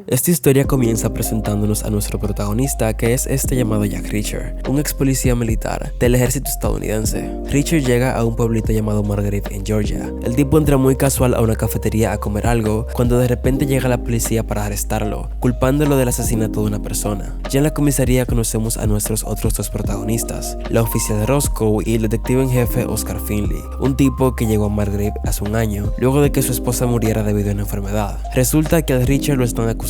Esta historia comienza presentándonos a nuestro protagonista, que es este llamado Jack Reacher, un ex policía militar del ejército estadounidense. Reacher llega a un pueblito llamado Margrave en Georgia. El tipo entra muy casual a una cafetería a comer algo, cuando de repente llega la policía para arrestarlo, culpándolo del asesinato de una persona. Ya en la comisaría conocemos a nuestros otros dos protagonistas, la oficial Roscoe y el detective en jefe Oscar Finley, un tipo que llegó a Margrave hace un año, luego de que su esposa muriera debido a una enfermedad. Resulta que al Reacher lo están acusando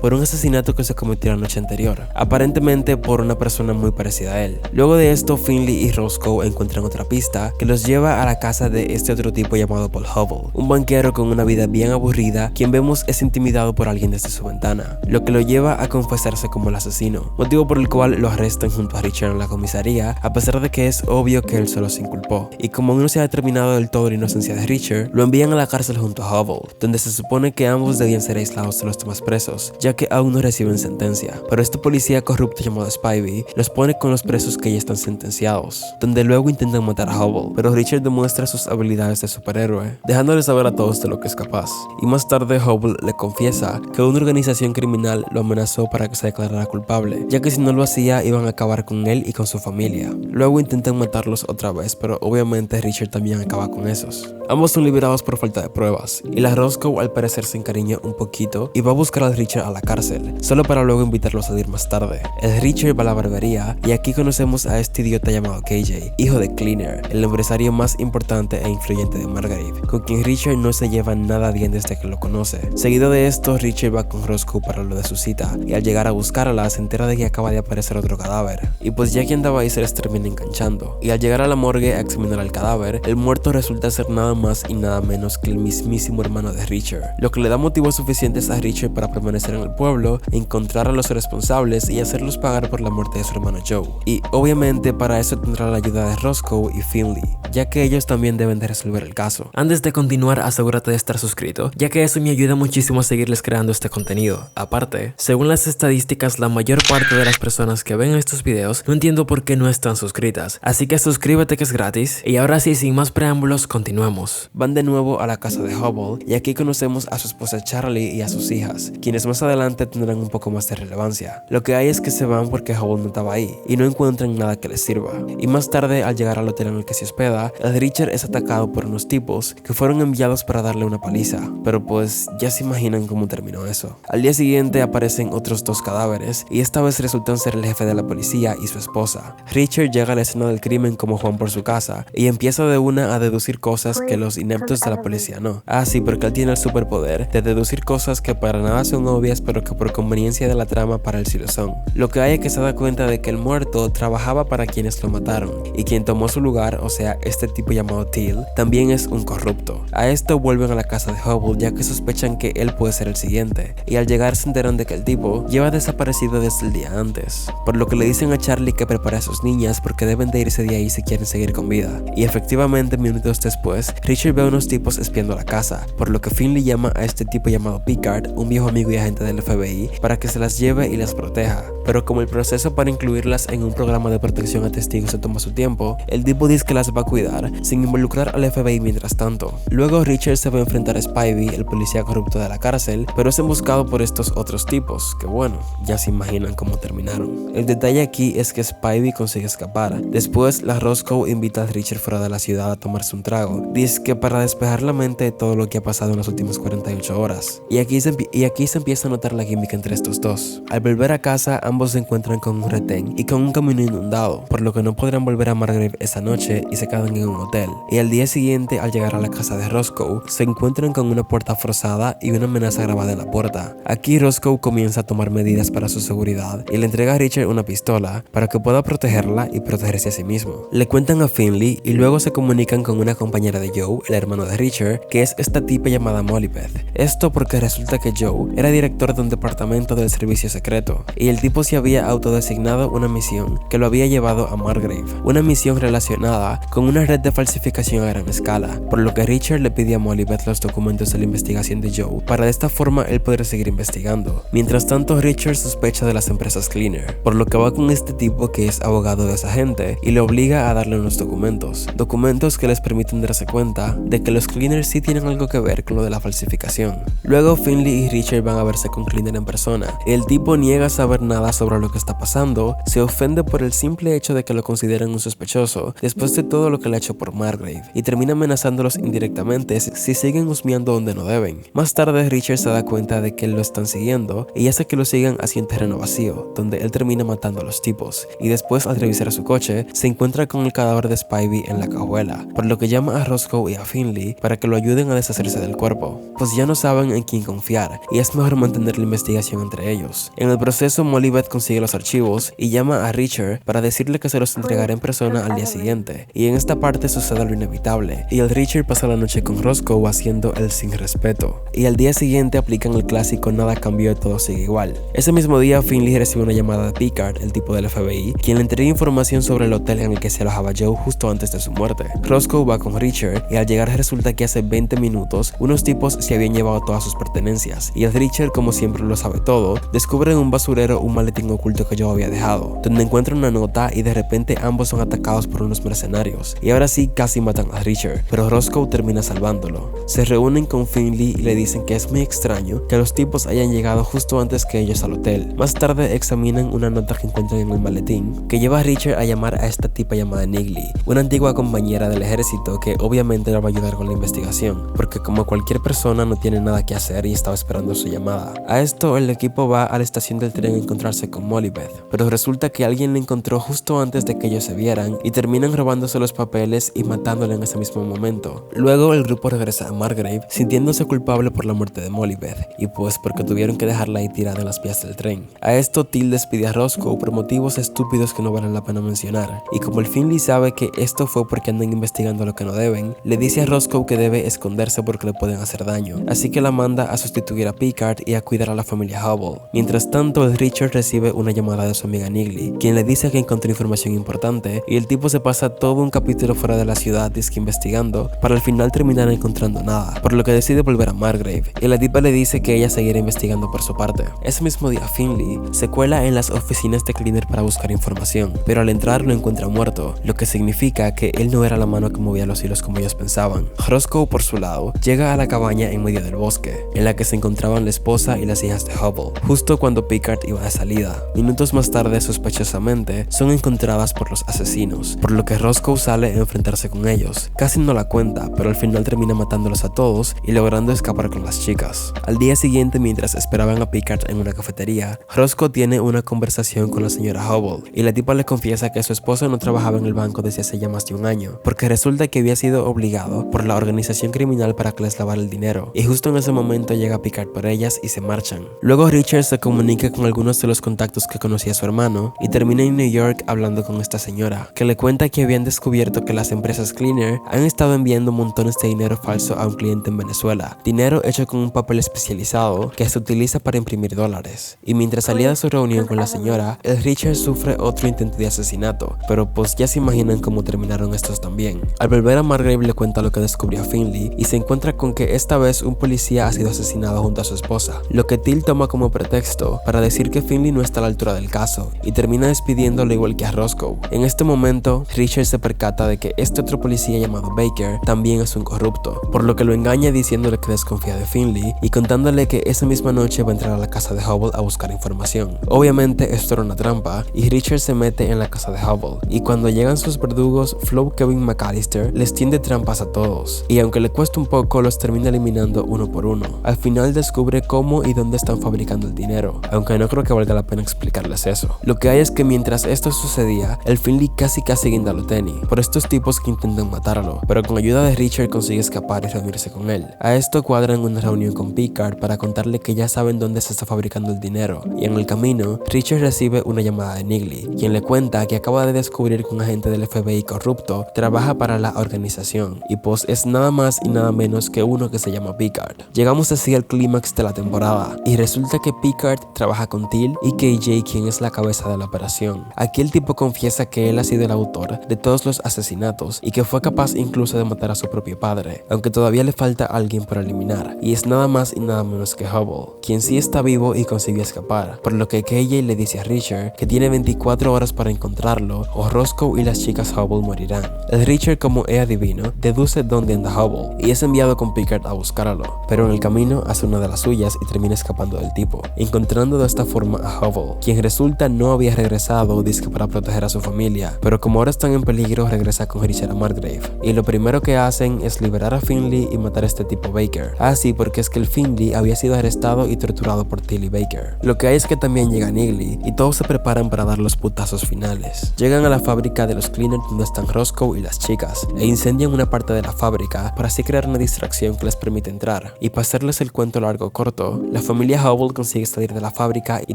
por un asesinato que se cometió la noche anterior, aparentemente por una persona muy parecida a él. Luego de esto, Finley y Roscoe encuentran otra pista que los lleva a la casa de este otro tipo llamado Paul Hubble, un banquero con una vida bien aburrida, quien vemos es intimidado por alguien desde su ventana, lo que lo lleva a confesarse como el asesino, motivo por el cual lo arrestan junto a Richard en la comisaría, a pesar de que es obvio que él solo se inculpó. Y como aún no se ha determinado del todo la inocencia de Richard, lo envían a la cárcel junto a Hubble, donde se supone que ambos debían ser aislados de los demás presos, ya que aún no reciben sentencia. Pero este policía corrupto llamado Spivey los pone con los presos que ya están sentenciados, donde luego intentan matar a Hubble, pero Richard demuestra sus habilidades de superhéroe, dejándole saber a todos de lo que es capaz. Y más tarde Hubble le confiesa que una organización criminal lo amenazó para que se declarara culpable, ya que si no lo hacía iban a acabar con él y con su familia. Luego intentan matarlos otra vez, pero obviamente Richard también acaba con esos. Ambos son liberados por falta de pruebas, y la Roscoe al parecer se encariña un poquito y va a buscar al Richard a la cárcel, solo para luego invitarlo a salir más tarde. El Richard va a la barbería y aquí conocemos a este idiota llamado KJ, hijo de Cleaner, el empresario más importante e influyente de Margrave, con quien Richard no se lleva nada bien desde que lo conoce. Seguido de esto, Richard va con Roscoe para lo de su cita, y al llegar a buscarla se entera de que acaba de aparecer otro cadáver, y pues ya que andaba ahí se les termina enganchando. Y al llegar a la morgue a examinar el cadáver, el muerto resulta ser nada más y nada menos que el mismísimo hermano de Richard, lo que le da motivos suficientes a Richard para permanecer en el pueblo, encontrar a los responsables y hacerlos pagar por la muerte de su hermano Joe. Y obviamente para eso tendrá la ayuda de Roscoe y Finley, ya que ellos también deben de resolver el caso. Antes de continuar, asegúrate de estar suscrito, ya que eso me ayuda muchísimo a seguirles creando este contenido. Aparte, según las estadísticas, la mayor parte de las personas que ven estos videos no entiendo por qué no están suscritas, así que suscríbete que es gratis. Y ahora sí, sin más preámbulos, continuemos. Van de nuevo a la casa de Hubble y aquí conocemos a su esposa Charlie y a sus hijas, quienes más adelante tendrán un poco más de relevancia. Lo que hay es que se van porque Hubble no estaba ahí y no encuentran nada que les sirva. Y más tarde, al llegar al hotel en el que se hospeda, el Richard es atacado por unos tipos que fueron enviados para darle una paliza, pero pues ya se imaginan cómo terminó eso. Al día siguiente aparecen otros dos cadáveres y esta vez resultan ser el jefe de la policía y su esposa. Richard llega a la escena del crimen como Juan por su casa y empieza de una a deducir cosas que los ineptos de la policía no. Ah, sí, porque él tiene el superpoder de deducir cosas que para nada son obvias, pero que por conveniencia de la trama para él sí lo son. Lo que hay es que se da cuenta de que el muerto trabajaba para quienes lo mataron, y quien tomó su lugar, o sea, este tipo llamado Teal, también es un corrupto. A esto vuelven a la casa de Hubble, ya que sospechan que él puede ser el siguiente, y al llegar se enteran de que el tipo lleva desaparecido desde el día antes, por lo que le dicen a Charlie que prepare a sus niñas porque deben de irse de ahí si quieren seguir con vida. Y efectivamente, minutos después, Richard ve a unos tipos espiando la casa, por lo que Finley llama a este tipo llamado Picard, un viejo amigo y agente del FBI, para que se las lleve y las proteja. Pero como el proceso para incluirlas en un programa de protección a testigos se toma su tiempo, el tipo dice que las va a cuidar sin involucrar al FBI mientras tanto. Luego Richard se va a enfrentar a Spivey, el policía corrupto de la cárcel, pero es emboscado por estos otros tipos, que bueno, ya se imaginan cómo terminaron. El detalle aquí es que Spivey consigue escapar. Después la Roscoe invita a Richard fuera de la ciudad a tomarse un trago, dice que para despejar la mente de todo lo que ha pasado en las últimas 48 horas. Y aquí se empieza a notar la química entre estos dos. Al volver a casa, ambos se encuentran con un retén y con un camino inundado, por lo que no podrán volver a Margrave esa noche y se quedan en un hotel. Y al día siguiente, al llegar a la casa de Roscoe, se encuentran con una puerta forzada y una amenaza grabada en la puerta. Aquí Roscoe comienza a tomar medidas para su seguridad y le entrega a Richard una pistola para que pueda protegerla y protegerse a sí mismo. Le cuentan a Finley y luego se comunican con una compañera de Joe, el hermano de Richard, que es esta tipa llamada Mollybeth. Esto porque resulta que Joe era director de un departamento del servicio secreto y el tipo se había autodesignado una misión que lo había llevado a Margrave, una misión relacionada con una red de falsificación a gran escala, por lo que Richard le pide a Mollybeth los documentos de la investigación de Joe para de esta forma él poder seguir investigando. Mientras tanto, Richard sospecha de las empresas Cleaner, por lo que va con este tipo que es abogado de esa gente y le obliga a darle unos documentos que les permiten darse cuenta de que los Cleaners sí tienen algo que ver con lo de la falsificación. Luego Finley y Richard Richard van a verse con Cleaner en persona. El tipo niega saber nada sobre lo que está pasando, se ofende por el simple hecho de que lo consideren un sospechoso después de todo lo que le ha hecho por Margrave, y termina amenazándolos indirectamente si siguen husmeando donde no deben. Más tarde Richard se da cuenta de que lo están siguiendo y hace que lo sigan hacia un terreno vacío, donde él termina matando a los tipos, y después al revisar su coche se encuentra con el cadáver de Spivey en la cajuela, por lo que llama a Roscoe y a Finley para que lo ayuden a deshacerse del cuerpo, pues ya no saben en quién confiar y es mejor mantener la investigación entre ellos. En el proceso, Molly-Beth consigue los archivos y llama a Richard para decirle que se los entregará en persona al día siguiente, y en esta parte sucede lo inevitable y el Richard pasa la noche con Roscoe haciendo el sin respeto, y al día siguiente aplican el clásico nada cambió, todo sigue igual. Ese mismo día Finley recibe una llamada de Picard, el tipo del FBI, quien le entrega información sobre el hotel en el que se alojaba Joe justo antes de su muerte. Roscoe va con Richard y al llegar resulta que hace 20 minutos unos tipos se habían llevado todas sus pertenencias, y el Richard, como siempre lo sabe todo, descubre en un basurero un maletín oculto que Joe había dejado, donde encuentra una nota y de repente ambos son atacados por unos mercenarios, y ahora sí casi matan a Richard, pero Roscoe termina salvándolo. Se reúnen con Finley y le dicen que es muy extraño que los tipos hayan llegado justo antes que ellos al hotel. Más tarde examinan una nota que encuentran en el maletín, que lleva a Richard a llamar a esta tipa llamada Niggly, una antigua compañera del ejército que obviamente le va a ayudar con la investigación, porque como cualquier persona no tiene nada que hacer y estaba esperando su llamada. A esto el equipo va a la estación del tren a encontrarse con Molly-Beth, pero resulta que alguien la encontró justo antes de que ellos se vieran y terminan robándose los papeles y matándola en ese mismo momento. Luego el grupo regresa a Margrave sintiéndose culpable por la muerte de Molly-Beth, y pues porque tuvieron que dejarla ahí tirada en las vías del tren. A esto Till despide a Roscoe por motivos estúpidos que no valen la pena mencionar, y como el Finley sabe que esto fue porque andan investigando lo que no deben, le dice a Roscoe que debe esconderse porque le pueden hacer daño, así que la manda a sustituir a Picard y a cuidar a la familia Hubble. Mientras tanto, el Richard recibe una llamada de su amiga Niggly, quien le dice que encontró información importante, y el tipo se pasa todo un capítulo fuera de la ciudad disque investigando, para al final terminar encontrando nada, por lo que decide volver a Margrave, y la tipa le dice que ella seguirá investigando por su parte. Ese mismo día Finley se cuela en las oficinas de Cleaner para buscar información, pero al entrar lo encuentra muerto, lo que significa que él no era la mano que movía los hilos como ellos pensaban. Roscoe, por su lado, llega a la cabaña en medio del bosque, en la que se encontraban la esposa y las hijas de Hubble, justo cuando Picard iba de salida. Minutos más tarde, sospechosamente, son encontradas por los asesinos, por lo que Roscoe sale a enfrentarse con ellos. Casi no la cuenta, pero al final termina matándolos a todos y logrando escapar con las chicas. Al día siguiente, mientras esperaban a Picard en una cafetería, Roscoe tiene una conversación con la señora Hubble, y la tipa le confiesa que su esposo no trabajaba en el banco desde hace ya más de un año, porque resulta que había sido obligado por la organización criminal para que les lavara el dinero, y justo en ese momento llega Picard por ellas y se marchan. Luego Richard se comunica con algunos de los contactos que conocía su hermano y termina en New York hablando con esta señora, que le cuenta que habían descubierto que las empresas Cleaner han estado enviando montones de dinero falso a un cliente en Venezuela, dinero hecho con un papel especializado que se utiliza para imprimir dólares. Y mientras salía de su reunión con la señora, el Richard sufre otro intento de asesinato, pero pues ya se imaginan cómo terminaron estos también. Al volver a Margrave le cuenta lo que descubrió a Finley y se encuentra con que esta vez un policía ha sido asesinado junto a su esposa, lo que Till toma como pretexto para decir que Finley no está a la altura del caso y termina despidiéndolo igual que a Roscoe. En este momento, Richard se percata de que este otro policía llamado Baker también es un corrupto, por lo que lo engaña diciéndole que desconfía de Finley y contándole que esa misma noche va a entrar a la casa de Hubble a buscar información. Obviamente esto era una trampa y Richard se mete en la casa de Hubble, y cuando llegan sus verdugos, Flo Kevin McAllister les tiende trampas a todos, y aunque le cuesta un poco los termina eliminando uno por uno. Al final descubre cómo y dónde están fabricando el dinero, aunque no creo que valga la pena explicarles eso. Lo que hay es que mientras esto sucedía, el Finley casi guinda a Tenny por estos tipos que intentan matarlo, pero con ayuda de Richard consigue escapar y reunirse con él. A esto cuadran una reunión con Picard para contarle que ya saben dónde se está fabricando el dinero, y en el camino, Richard recibe una llamada de Niggly, quien le cuenta que acaba de descubrir que un agente del FBI corrupto trabaja para la organización, y pues es nada más y nada menos que uno que se llama Picard. Llegamos así al clímax de la temporada, y resulta que Picard trabaja con Till y KJ, quien es la cabeza de la operación. Aquí el tipo confiesa que él ha sido el autor de todos los asesinatos y que fue capaz incluso de matar a su propio padre, aunque todavía le falta alguien por eliminar, y es nada más y nada menos que Hubble, quien sí está vivo y consiguió escapar, por lo que KJ le dice a Richard que tiene 24 horas para encontrarlo o Roscoe y las chicas Hubble morirán. El Richard, como es adivino, deduce dónde anda Hubble y es enviado con Picard a buscarlo, pero en el camino hace una de las suyas suyas y termina escapando del tipo, encontrando de esta forma a Hubble, quien resulta no había regresado disque para proteger a su familia, pero como ahora están en peligro regresa con Richard a Margrave, y lo primero que hacen es liberar a Finley y matar a este tipo Baker. Así porque es que el Finley había sido arrestado y torturado por Tilly Baker. Lo que hay es que también llega Neely y todos se preparan para dar los putazos finales. Llegan a la fábrica de los Cleaners donde están Roscoe y las chicas, e incendian una parte de la fábrica para así crear una distracción que les permite entrar. Y para hacerles el cuento largo corto, la familia Hubble consigue salir de la fábrica y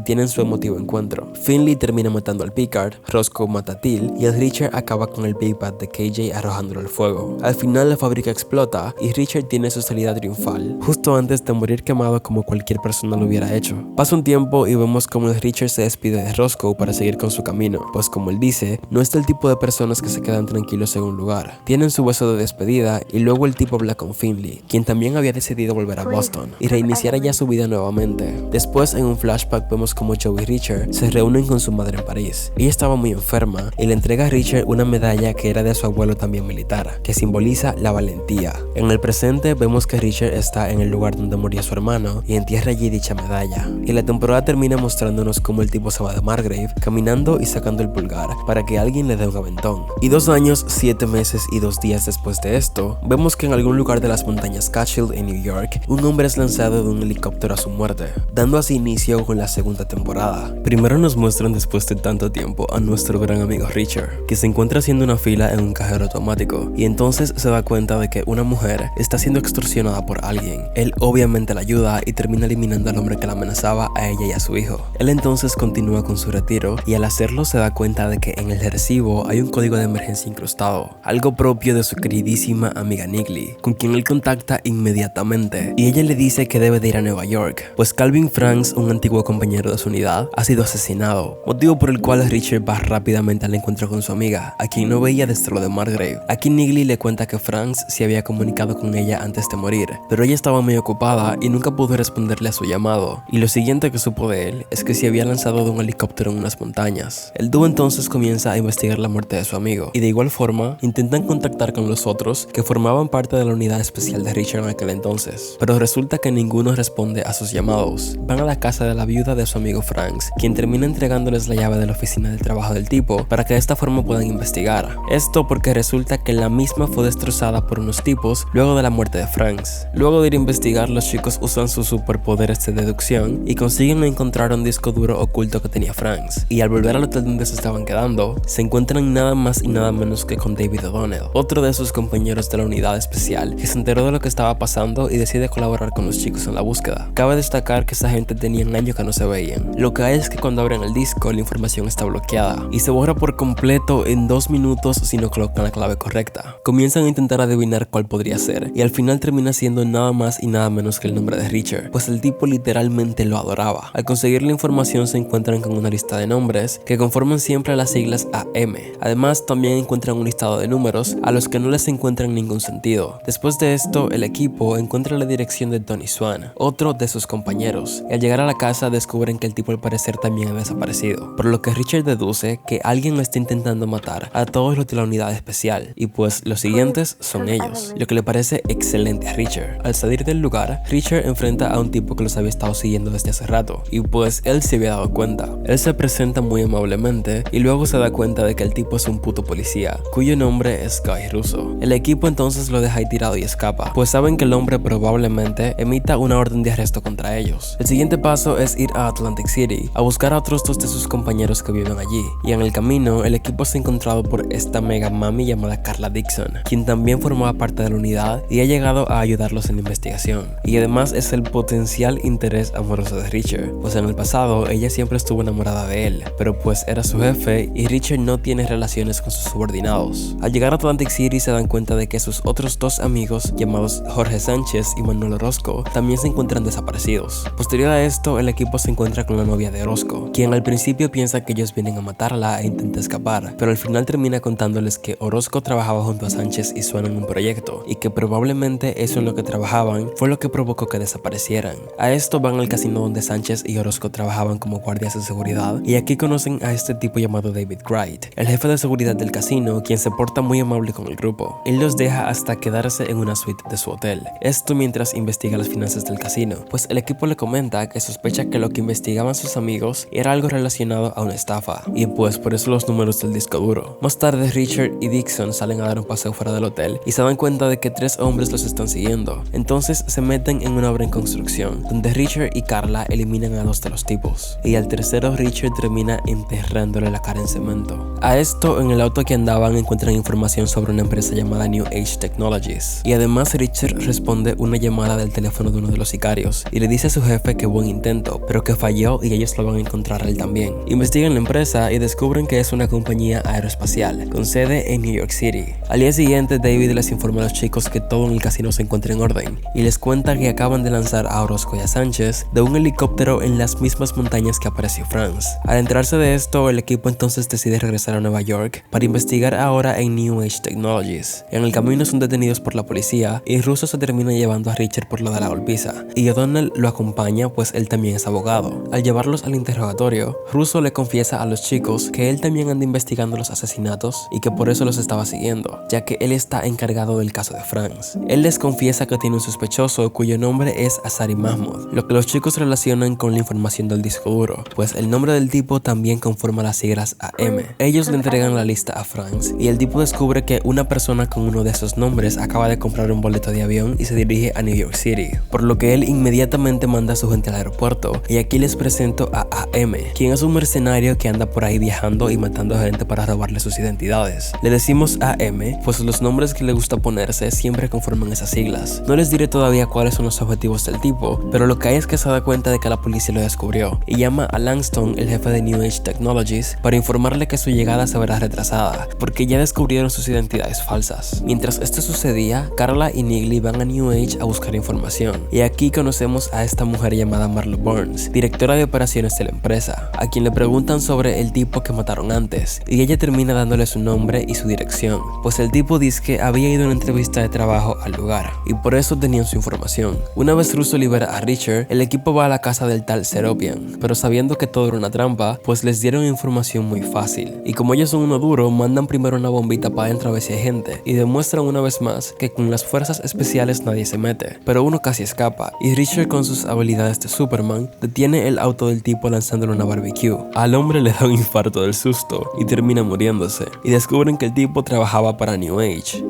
tienen su emotivo encuentro. Finley termina matando al Picard, Roscoe mata a Till y el Richard acaba con el Big Bad de KJ arrojándolo al fuego. Al final la fábrica explota y Richard tiene su salida triunfal, justo antes de morir quemado como cualquier persona lo hubiera hecho. Pasa un tiempo y vemos como el Richard se despide de Roscoe para seguir con su camino, pues como él dice, no es del tipo de personas que se quedan tranquilos en un lugar. Tienen su beso de despedida y luego el tipo habla con Finley, quien también había decidido volver a Boston y reiniciar ya su vida nuevamente. Después en un flashback vemos como Joe y Richard se reúnen con su madre en París. Ella estaba muy enferma y le entrega a Richard una medalla que era de su abuelo también militar, que simboliza la valentía. En el presente vemos que Richard está en el lugar donde murió su hermano y entierra allí dicha medalla. Y la temporada termina mostrándonos cómo el tipo se va de Margrave caminando y sacando el pulgar para que alguien le dé un aventón. Y 2 años, 7 meses y 2 días después de esto, vemos que en algún lugar de las montañas Catskill en New York, un hombre es lanzado de un helicóptero a su muerte, dando así inicio con la segunda temporada. Primero nos muestran después de tanto tiempo a nuestro gran amigo Richard, que se encuentra haciendo una fila en un cajero automático y entonces se da cuenta de que una mujer está siendo extorsionada por alguien. Él obviamente la ayuda y termina eliminando al hombre que la amenazaba a ella y a su hijo. Él entonces continúa con su retiro y al hacerlo se da cuenta de que en el recibo hay un código de emergencia incrustado, algo propio de su queridísima amiga Neely, con quien él contacta inmediatamente y ella le dice que debe de ir a Nueva York, pues Calvin Franks, un antiguo compañero de su unidad, ha sido asesinado, motivo por el cual Richard va rápidamente al encuentro con su amiga, a quien no veía desde lo de Margrave. Aquí Neely le cuenta que Franks se había comunicado con ella antes de morir, pero ella estaba muy ocupada y nunca pudo responderle a su llamado, y lo siguiente que supo de él es que se había lanzado de un helicóptero en unas montañas. El dúo entonces comienza a investigar la muerte de su amigo, y de igual forma intentan contactar con los otros que formaban parte de la unidad especial de Richard en aquel entonces, pero resulta que ninguno responde a sus llamados. Van a la casa de la viuda de su amigo Franks, quien termina entregándoles la llave de la oficina del trabajo del tipo para que de esta forma puedan investigar. Esto porque resulta que la misma fue destrozada por unos tipos luego de la muerte de Franks. Luego de ir a investigar, los chicos usan sus superpoderes de deducción y consiguen encontrar un disco duro oculto que tenía Franks, y al volver al hotel donde se estaban quedando, se encuentran nada más y nada menos que con David O'Donnell, otro de sus compañeros de la unidad especial, que se enteró de lo que estaba pasando y decide colaborar con los chicos en la búsqueda. Cabe destacar que esa gente tenía años que no se veían. Lo que hay es que cuando abren el disco, la información está bloqueada y se borra por completo en 2 minutos si no colocan la clave correcta. Comienzan a intentar adivinar cuál podría ser, y al final termina siendo nada más y nada menos que el nombre de Richard, pues el tipo literalmente lo adoraba. Al conseguir la información se encuentran con una lista de nombres que conforman siempre las siglas AM. Además también encuentran un listado de números a los que no les encuentran ningún sentido. Después de esto, el equipo encuentra la dirección de Tony Swan, otro de sus compañeros, y al llegar a la casa descubren que el tipo al parecer también ha desaparecido, por lo que Richard deduce que alguien lo está intentando matar a todos los de la unidad especial, y pues los siguientes son ellos, lo que le parece excelente a Richard. Al salir del lugar, Richard enfrenta a un tipo que los había estado siguiendo desde hace rato, y pues él se había dado cuenta. Él se presenta muy amablemente y luego se da cuenta de que el tipo es un puto policía, cuyo nombre es Guy Russo. El equipo entonces lo deja ahí tirado y escapa, pues saben que el hombre probablemente emita una orden de arresto contra ellos. El siguiente paso es ir a Atlantic City a buscar a otros 2 de sus compañeros que viven allí, y en el camino el equipo es encontrado por esta mega mami llamada Carla Dixon, quien también formaba parte de la unidad y ha llegado a ayudarlos en la investigación, y además es el potencial interés amoroso de Richard, pues en el pasado ella siempre estuvo enamorada de él, pero pues era su jefe y Richard no tiene relaciones con sus subordinados. Al llegar a Atlantic City se dan cuenta de que sus otros 2 amigos llamados Jorge Sánchez y Manuel Orozco también se encuentran desaparecidos. Posterior a esto, el equipo se encuentra con la novia de Orozco, quien al principio piensa que ellos vienen a matarla e intenta escapar, pero al final termina contándoles que Orozco trabajaba junto a Sánchez y Swan en un proyecto, y que probablemente eso en lo que trabajaban fue lo que provocó que desaparecieran. A esto van al casino donde Sánchez y Orozco trabajaban como guardias de seguridad, y aquí conocen a este tipo llamado David Wright, el jefe de seguridad del casino, quien se porta muy amable con el grupo. Él los deja hasta quedarse en una suite de su hotel, esto mientras investiga las finanzas del el casino, pues el equipo le comenta que sospecha que lo que investigaban sus amigos era algo relacionado a una estafa, y pues por eso los números del disco duro. Más tarde Richard y Dixon salen a dar un paseo fuera del hotel y se dan cuenta de que 3 hombres los están siguiendo. Entonces se meten en una obra en construcción, donde Richard y Carla eliminan a 2 de los tipos, y al tercero Richard termina enterrándole la cara en cemento. A esto, en el auto que andaban encuentran información sobre una empresa llamada New Age Technologies, y además Richard responde una llamada del teléfono de uno de los sicarios y le dice a su jefe que buen intento, pero que falló y ellos lo van a encontrar a él también. Investigan la empresa y descubren que es una compañía aeroespacial con sede en New York City. Al día siguiente, David les informa a los chicos que todo en el casino se encuentra en orden y les cuenta que acaban de lanzar a Orozco y a Sánchez de un helicóptero en las mismas montañas que apareció Franz. Al enterarse de esto, el equipo entonces decide regresar a Nueva York para investigar ahora en New Age Technologies. En el camino son detenidos por la policía y Russo se termina llevando a Richard por lo de la golpiza, y O'Donnell lo acompaña pues él también es abogado. Al llevarlos al interrogatorio, Russo le confiesa a los chicos que él también anda investigando los asesinatos y que por eso los estaba siguiendo, ya que él está encargado del caso de Franz. Él les confiesa que tiene un sospechoso cuyo nombre es Azari Mahmoud, lo que los chicos relacionan con la información del disco duro, pues el nombre del tipo también conforma las siglas AM. Ellos le entregan la lista a Franz y el tipo descubre que una persona con uno de esos nombres acaba de comprar un boleto de avión y se dirige a New York City, por lo que él inmediatamente manda a su gente al aeropuerto. Y aquí les presento a AM, quien es un mercenario que anda por ahí viajando y matando a gente para robarle sus identidades. Le decimos AM, pues los nombres que le gusta ponerse siempre conforman esas siglas. No les diré todavía cuáles son los objetivos del tipo, pero lo que hay es que se da cuenta de que la policía lo descubrió y llama a Langston, el jefe de New Age Technologies, para informarle que su llegada se verá retrasada, porque ya descubrieron sus identidades falsas. Mientras esto sucedía, Carla y Niggly van a New Age a buscar información, y aquí conocemos a esta mujer llamada Marlo Burns, directora de operaciones de la empresa, a quien le preguntan sobre el tipo que mataron antes, y ella termina dándole su nombre y su dirección, pues el tipo dice que había ido a una entrevista de trabajo al lugar, y por eso tenían su información. Una vez Russo libera a Richard, el equipo va a la casa del tal Seropian, pero sabiendo que todo era una trampa, pues les dieron información muy fácil, y como ellos son uno duro, mandan primero una bombita para adentro a ver si hay gente, y demuestran una vez más que con las fuerzas especiales nadie se mete, pero uno casi escapa, y Richard con sus habilidades de Superman detiene el auto del tipo lanzándole una barbecue. Al hombre le da un infarto del susto y termina muriéndose, y descubren que el tipo trabajaba para New Age.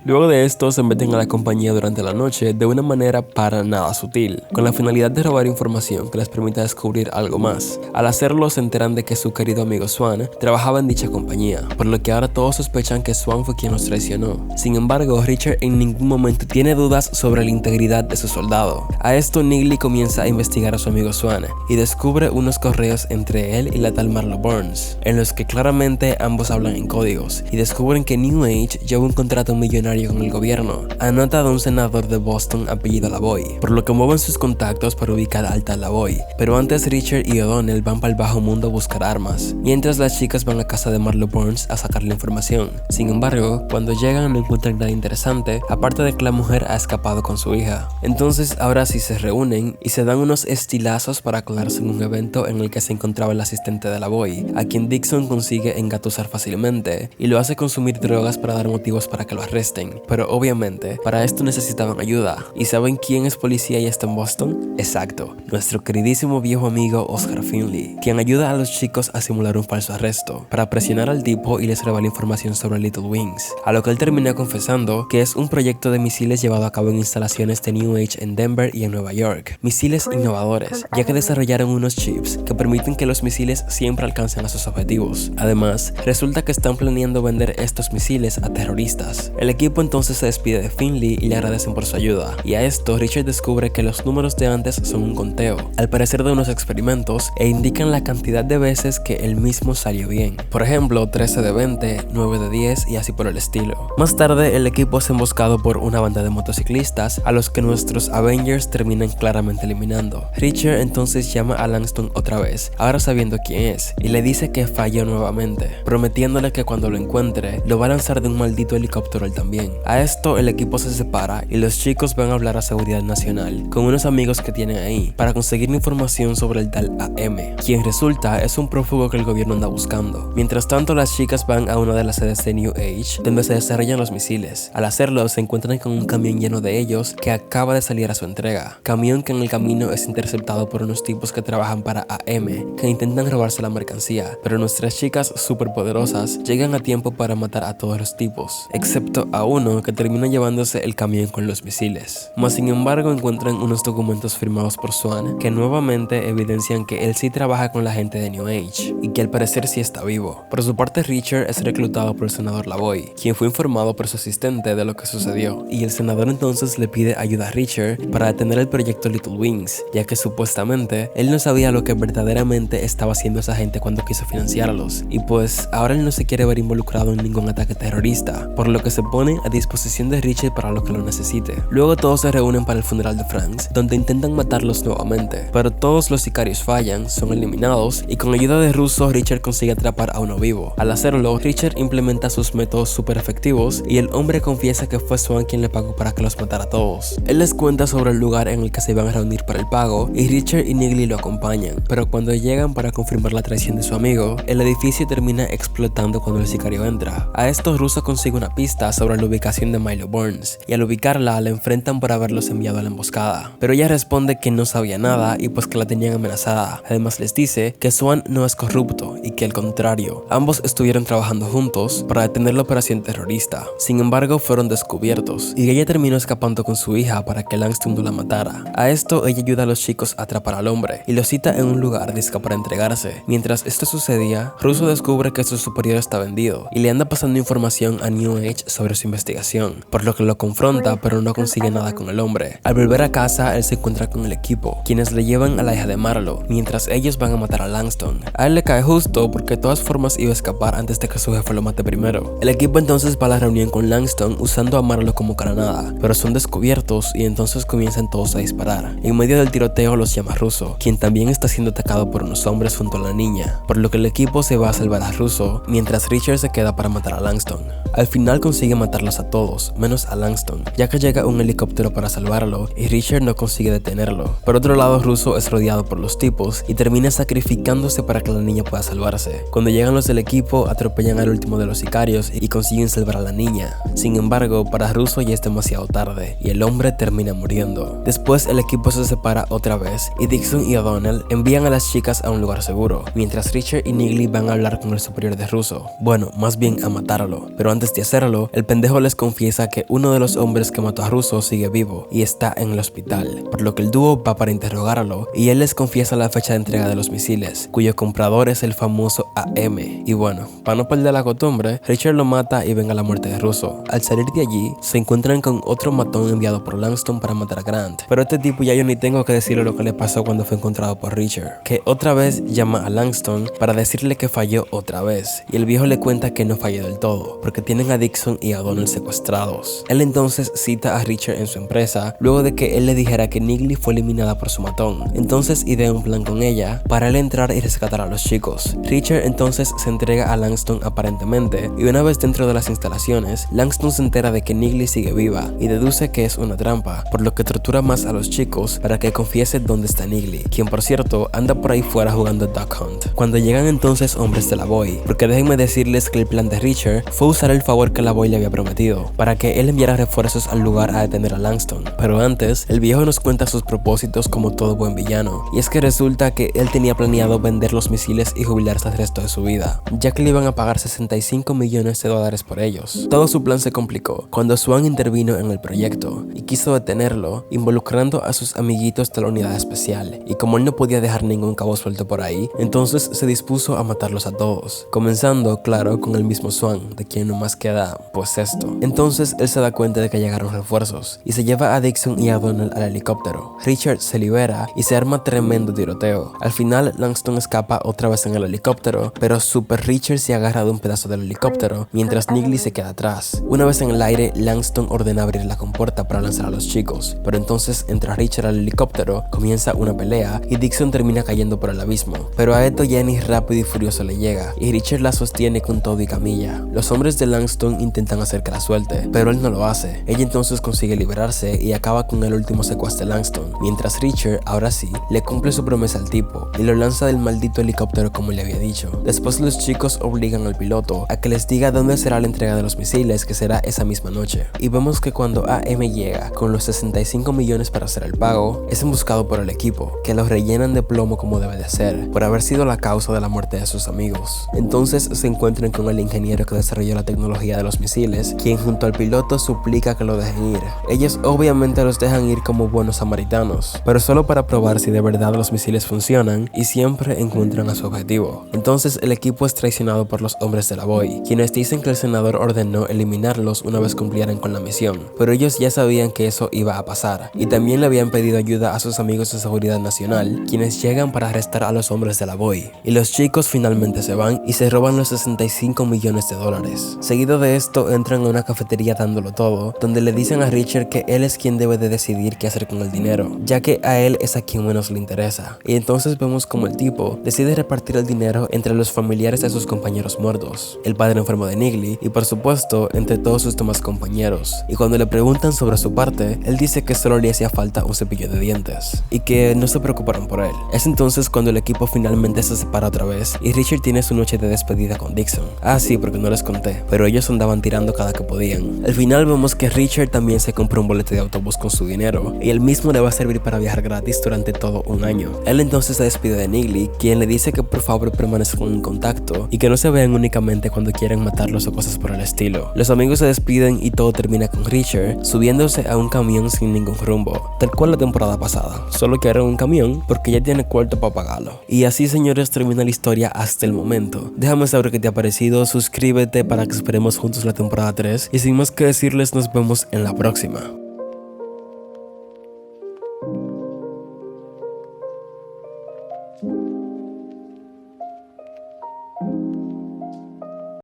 Luego de esto se meten a la compañía durante la noche de una manera para nada sutil, con la finalidad de robar información que les permita descubrir algo más. Al hacerlo se enteran de que su querido amigo Swan trabajaba en dicha compañía, por lo que ahora todos sospechan que Swan fue quien los traicionó. Sin embargo, Richard en ningún momento tiene dudas sobre la integridad de su soldado. A esto Niggly comienza a investigar a su amigo Swan y descubre unos correos entre él y la tal Marlo Burns, en los que claramente ambos hablan en códigos, y descubren que New Age lleva un contrato millonario con el gobierno, anota de un senador de Boston apellido Lavoy, por lo que mueven sus contactos para ubicar al tal Lavoy. Pero antes Richard y O'Donnell van para el bajo mundo a buscar armas, mientras las chicas van a casa de Marlo Burns a sacar la información. Sin embargo, cuando llegan no encuentran nada interesante, aparte de que la mujer ha escapado con su hija. Entonces ahora sí se reúnen y se dan unos estilazos para colarse en un evento en el que se encontraba el asistente de Lavoy, a quien Dixon consigue engatusar fácilmente y lo hace consumir drogas para dar motivos para que lo arresten. Pero obviamente, para esto necesitaban ayuda. ¿Y saben quién es policía y está en Boston? Exacto, nuestro queridísimo viejo amigo Oscar Finley, quien ayuda a los chicos a simular un falso arresto, para presionar al tipo y les revela información sobre Little Wings, a lo que él termina confesando que es un proyecto de misiles llevado a cabo en instalaciones de New Age en Denver y en Nueva York. Misiles innovadores, ya que desarrollaron unos chips que permiten que los misiles siempre alcancen a sus objetivos. Además, resulta que están planeando vender estos misiles a terroristas. El equipo entonces se despide de Finley y le agradecen por su ayuda, y a esto Richard descubre que los números de antes son un conteo, al parecer de unos experimentos, e indican la cantidad de veces que él mismo salió bien. Por ejemplo, 13 de 20, 9 de 10 y así por el estilo. Más tarde el equipo es emboscado por una banda de motociclistas a los que nuestros Avengers terminan claramente eliminando. Richard entonces llama a Langston otra vez, ahora sabiendo quién es, y le dice que falló nuevamente, prometiéndole que cuando lo encuentre lo va a lanzar de un maldito helicóptero él también. también. A esto el equipo se separa y los chicos van a hablar a Seguridad Nacional con unos amigos que tienen ahí para conseguir información sobre el tal AM, quien resulta es un prófugo que el gobierno anda buscando. Mientras tanto, las chicas van a una de las sedes de New Age donde se desarrollan los misiles. Al hacerlo se encuentran con un camión lleno de ellos que acaba de salir a su entrega, camión que en el camino es interceptado por unos tipos que trabajan para AM que intentan robarse la mercancía, pero nuestras chicas superpoderosas llegan a tiempo para matar a todos los tipos, excepto a uno que termina llevándose el camión con los misiles. Mas sin embargo encuentran unos documentos firmados por Swan que nuevamente evidencian que él sí trabaja con la gente de New Age y que al parecer sí está vivo. Por su parte, Richard es reclutado por el senador Lavoy, quien fue informado por su asistente de lo que sucedió, y el senador entonces le pide ayuda a Richard para detener el proyecto Little Wings, ya que supuestamente él no sabía lo que verdaderamente estaba haciendo esa gente cuando quiso financiarlos, y pues ahora él no se quiere ver involucrado en ningún ataque terrorista, por lo que se pone a disposición de Richard para lo que lo necesite. Luego todos se reúnen para el funeral de Franks, donde intentan matarlos nuevamente, pero todos los sicarios fallan, son eliminados, y con ayuda de Russo, Richard consigue atrapar a uno vivo. Al hacerlo, Richard implementa sus métodos super efectivos y el hombre confiesa que fue Swan quien le pagó para que los matara a todos. Él les cuenta sobre el lugar en el que se iban a reunir para el pago y Richard y Niggly lo acompañan, pero cuando llegan para confirmar la traición de su amigo, el edificio termina explotando cuando el sicario entra. A esto Russo consigue una pista sobre la ubicación de Milo Burns y al ubicarla la enfrentan por haberlos enviado a la emboscada, pero ella responde que no sabía nada y pues que la tenían amenazada. Además les dice que Swan no es corrupto y que al contrario, ambos estuvieron trabajando juntos para detener la operación terrorista. Sin embargo, fueron descubiertos y ella terminó escapando con su hija para que Langston no la matara. A esto, ella ayuda a los chicos a atrapar al hombre y lo cita en un lugar disco para entregarse. Mientras esto sucedía, Russo descubre que su superior está vendido y le anda pasando información a New Age sobre su investigación, por lo que lo confronta pero no consigue nada con el hombre. Al volver a casa, él se encuentra con el equipo, quienes le llevan a la hija de Marlo, mientras ellos van a matar a Langston. A él le cae justo porque de todas formas iba a escapar antes de que su jefe lo mate primero. El equipo entonces va a la reunión con Langston usando a Marlo como granada, pero son descubiertos y entonces comienzan todos a disparar. En medio del tiroteo los llama Russo, quien también está siendo atacado por unos hombres junto a la niña, por lo que el equipo se va a salvar a Russo, mientras Richard se queda para matar a Langston. Al final consigue matarlos a todos, menos a Langston, ya que llega un helicóptero para salvarlo y Richard no consigue detenerlo. Por otro lado, Russo es rodeado por los tipos y termina sacrificándose para que la niña pueda salvarse. Cuando llegan los del equipo, atropellan al último de los sicarios y consiguen salvar a la niña. Sin embargo, para Russo ya es demasiado tarde y el hombre termina muriendo. Después el equipo se separa otra vez y Dixon y O'Donnell envían a las chicas a un lugar seguro, mientras Richard y Niggly van a hablar con el superior de Russo. Bueno, más bien a matarlo, pero antes de hacerlo, el pendejo les confiesa que uno de los hombres que mató a Russo sigue vivo y está en el hospital, por lo que el dúo va para interrogarlo y él les confiesa la fecha de entrega de los misiles, cuyo comprador es el famoso AM. Y bueno, para no perder la costumbre, Richard lo mata y venga la muerte de Russo. Al salir de allí, se encuentran con otro matón enviado por Langston para matar a Grant, pero este tipo ya yo ni tengo que decirle lo que le pasó cuando fue encontrado por Richard, que otra vez llama a Langston para decirle que falló otra vez, y el viejo le cuenta que no falló del todo, porque tienen a Dixon y a O'Donnell secuestrados. Él entonces cita a Richard en su empresa, luego de que él le dijera que Niggly fue eliminada por su matón. Entonces idea un plan con ella para él entrar y rescatar a los chicos. Richard entonces se entrega a Langston aparentemente, y una vez dentro de las instalaciones, Langston se entera de que Niggly sigue viva y deduce que es una trampa, por lo que tortura más a los chicos para que confiese dónde está Niggly, quien por cierto anda por ahí fuera jugando Duck Hunt. Cuando llegan entonces hombres de Lavoy, porque déjenme decirles que el plan de Richard fue usar el favor que Lavoy le había prometido, para que él enviara refuerzos al lugar a detener a Langston. Pero antes, el viejo nos cuenta sus propósitos como todo buen villano, y es que resulta que él tenía planeado vender los misiles y jubilarse el resto de su vida, ya que le iban a pagar $65 millones por ellos. Todo su plan se complicó cuando Swan intervino en el proyecto y quiso detenerlo, involucrando a sus amiguitos de la unidad especial, y como él no podía dejar ningún cabo suelto por ahí, entonces se dispuso a matarlos a todos, comenzando, claro, con el mismo Swan, de quien nomás queda, pues esto. Entonces él se da cuenta de que llegaron refuerzos, y se lleva a Dixon y a O'Donnell al helicóptero. Richard se libera y se arma tremendo tiroteo. Al final, Langston escapa otra vez en el helicóptero, helicóptero, pero Super Richard se agarra de un pedazo del helicóptero mientras Niggly se queda atrás. Una vez en el aire, Langston ordena abrir la compuerta para lanzar a los chicos, pero entonces entra Richard al helicóptero, comienza una pelea y Dixon termina cayendo por el abismo. Pero a esto Jenny rápido y furioso le llega y Richard la sostiene con todo y camilla. Los hombres de Langston intentan hacer que la suelte, pero él no lo hace. Ella entonces consigue liberarse y acaba con el último secuaz de Langston, mientras Richard, ahora sí, le cumple su promesa al tipo y lo lanza del maldito helicóptero como le había dicho. Después los chicos obligan al piloto a que les diga dónde será la entrega de los misiles, que será esa misma noche. Y vemos que cuando AM llega con los 65 millones para hacer el pago, es emboscado por el equipo, que los rellenan de plomo como debe de ser, por haber sido la causa de la muerte de sus amigos. Entonces se encuentran con el ingeniero que desarrolló la tecnología de los misiles, quien junto al piloto suplica que lo dejen ir. Ellos obviamente los dejan ir como buenos samaritanos, pero solo para probar si de verdad los misiles funcionan y siempre encuentran a su objetivo. Entonces el equipo es traicionado por los hombres de la Boy, quienes dicen que el senador ordenó eliminarlos una vez cumplieran con la misión, pero ellos ya sabían que eso iba a pasar y también le habían pedido ayuda a sus amigos de seguridad nacional, quienes llegan para arrestar a los hombres de la Boy. Y los chicos finalmente se van y se roban los 65 millones de dólares. Seguido de esto entran a una cafetería dándolo todo, donde le dicen a Richard que él es quien debe de decidir qué hacer con el dinero, ya que a él es a quien menos le interesa. Y entonces vemos como el tipo decide repartir el dinero entre los familiares de sus compañeros muertos, el padre enfermo de Niggly y por supuesto entre todos sus demás compañeros. Y cuando le preguntan sobre su parte, él dice que solo le hacía falta un cepillo de dientes y que no se preocuparon por él. Es entonces cuando el equipo finalmente se separa otra vez y Richard tiene su noche de despedida con Dixon. Ah sí, porque no les conté, pero ellos andaban tirando cada que podían. Al final vemos que Richard también se compró un boleto de autobús con su dinero y el mismo le va a servir para viajar gratis durante todo un año. Él entonces se despide de Niggly, quien le dice que por favor permanezcan en contacto y que no se vean únicamente cuando quieren matarlos o cosas por el estilo. Los amigos se despiden y todo termina con Richard subiéndose a un camión sin ningún rumbo, tal cual la temporada pasada, solo que ahora en un camión porque ya tiene cuarto para pagarlo. Y así, señores, termina la historia hasta el momento. Déjame saber qué te ha parecido, suscríbete para que esperemos juntos la temporada 3 y sin más que decirles, nos vemos en la próxima.